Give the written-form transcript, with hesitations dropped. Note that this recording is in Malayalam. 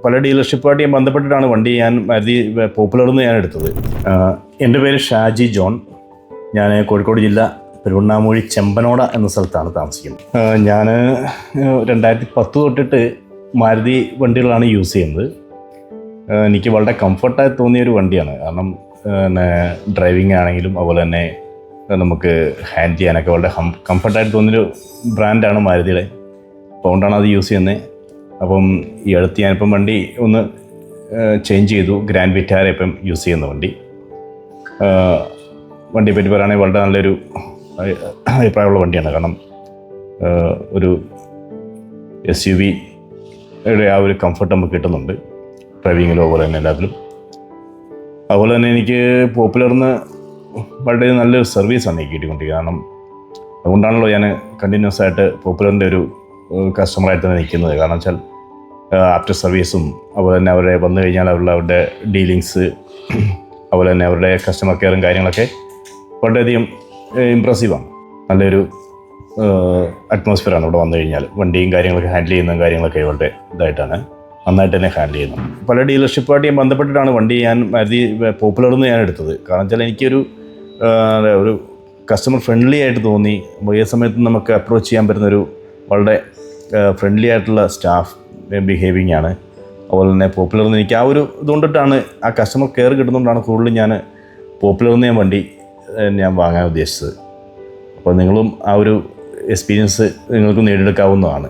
പല ഡീലർഷിപ്പുമായിട്ട് ഞാൻ ബന്ധപ്പെട്ടിട്ടാണ് വണ്ടി ഞാൻ മാരുതി പോപ്പുലറിൽ നിന്ന് ഞാൻ എടുത്തത്. എൻ്റെ പേര് ഷാജി ജോൺ. ഞാൻ കോഴിക്കോട് ജില്ല പെരുവണ്ണാമൂഴി ചെമ്പനോട എന്ന സ്ഥലത്താണ് താമസിക്കുന്നത്. ഞാൻ 2010 തൊട്ടിട്ട് മാരുതി വണ്ടികളാണ് യൂസ് ചെയ്യുന്നത്. എനിക്ക് വളരെ കംഫർട്ടായി തോന്നിയൊരു വണ്ടിയാണ്. കാരണം ഡ്രൈവിംഗ് ആണെങ്കിലും അതുപോലെ തന്നെ നമുക്ക് ഹാൻഡിൽ ചെയ്യാനൊക്കെ വളരെ കംഫർട്ടായിട്ട് തോന്നിയൊരു ബ്രാൻഡാണ് മാരുതിയുടെ. അതുകൊണ്ടാണ് അത് യൂസ് ചെയ്യുന്നത്. അപ്പം ഈ അടുത്ത് ഞാനിപ്പം വണ്ടി ഒന്ന് ചേഞ്ച് ചെയ്തു. ഗ്രാൻഡ് വിറ്റാര ഇപ്പം യൂസ് ചെയ്യുന്ന വണ്ടിയെ പറ്റി പറയുകയാണെങ്കിൽ വളരെ നല്ലൊരു അഭിപ്രായമുള്ള വണ്ടിയാണ്. കാരണം ഒരു SUV-യുടെ ആ ഒരു കംഫർട്ട് നമുക്ക് കിട്ടുന്നുണ്ട് ഡ്രൈവിങ്ങിലോ അതുപോലെ തന്നെ എല്ലാത്തിലും. അതുപോലെ തന്നെ എനിക്ക് പോപ്പുലറിന്ന് വളരെ നല്ലൊരു സർവീസാണ് എനിക്ക് കിട്ടിക്കൊണ്ടിരിക്കുന്നത്. കാരണം അതുകൊണ്ടാണല്ലോ ഞാൻ കണ്ടിന്യൂസ് ആയിട്ട് പോപ്പുലറിൻ്റെ ഒരു കസ്റ്റമറായിട്ട് തന്നെ നിൽക്കുന്നത്. കാരണം വെച്ചാൽ ആഫ്റ്റർ സർവീസും അതുപോലെ തന്നെ അവരെ വന്നു കഴിഞ്ഞാൽ അവരുടെ ഡീലിങ്സ് അതുപോലെ തന്നെ അവരുടെ കസ്റ്റമർ കെയറും കാര്യങ്ങളൊക്കെ വളരെയധികം ഇമ്പ്രസീവാണ്. നല്ലൊരു അറ്റ്മോസ്ഫിയറാണ് ഇവിടെ വന്നു കഴിഞ്ഞാൽ. വണ്ടിയും കാര്യങ്ങളൊക്കെ ഹാൻഡിൽ ചെയ്യുന്ന കാര്യങ്ങളൊക്കെ വളരെ ഇതായിട്ടാണ്, നന്നായിട്ട് തന്നെ ഹാൻഡിൽ ചെയ്യുന്നത്. പല ഡീലർഷിപ്പുമായിട്ട് ഞാൻ ബന്ധപ്പെട്ടിട്ടാണ് വണ്ടി ഞാൻ മാരുതി പോപ്പുലറിൽ നിന്ന് ഞാൻ എടുത്തത്. കാരണം വെച്ചാൽ എനിക്കൊരു ഒരു കസ്റ്റമർ ഫ്രണ്ട്ലി ആയിട്ട് തോന്നി. ഏത് സമയത്തും നമുക്ക് അപ്രോച്ച് ചെയ്യാൻ പറ്റുന്നൊരു വളരെ ഫ്രണ്ട്ലി ആയിട്ടുള്ള സ്റ്റാഫ് ബിഹേവിങ് ആണ്. അതുപോലെ തന്നെ പോപ്പുലറിൽ എനിക്ക് ആ ഒരു ഇതുകൊണ്ടിട്ടാണ്, ആ കസ്റ്റമർ കെയർ കിട്ടുന്നതുകൊണ്ടാണ് കൂടുതലും ഞാൻ പോപ്പുലറിൽ ഞാൻ വണ്ടി ഞാൻ വാങ്ങാൻ ഉദ്ദേശിച്ചത്. അപ്പോൾ നിങ്ങളും ആ ഒരു എക്സ്പീരിയൻസ് നിങ്ങൾക്ക് നേടിയെടുക്കാവുന്നതാണ്.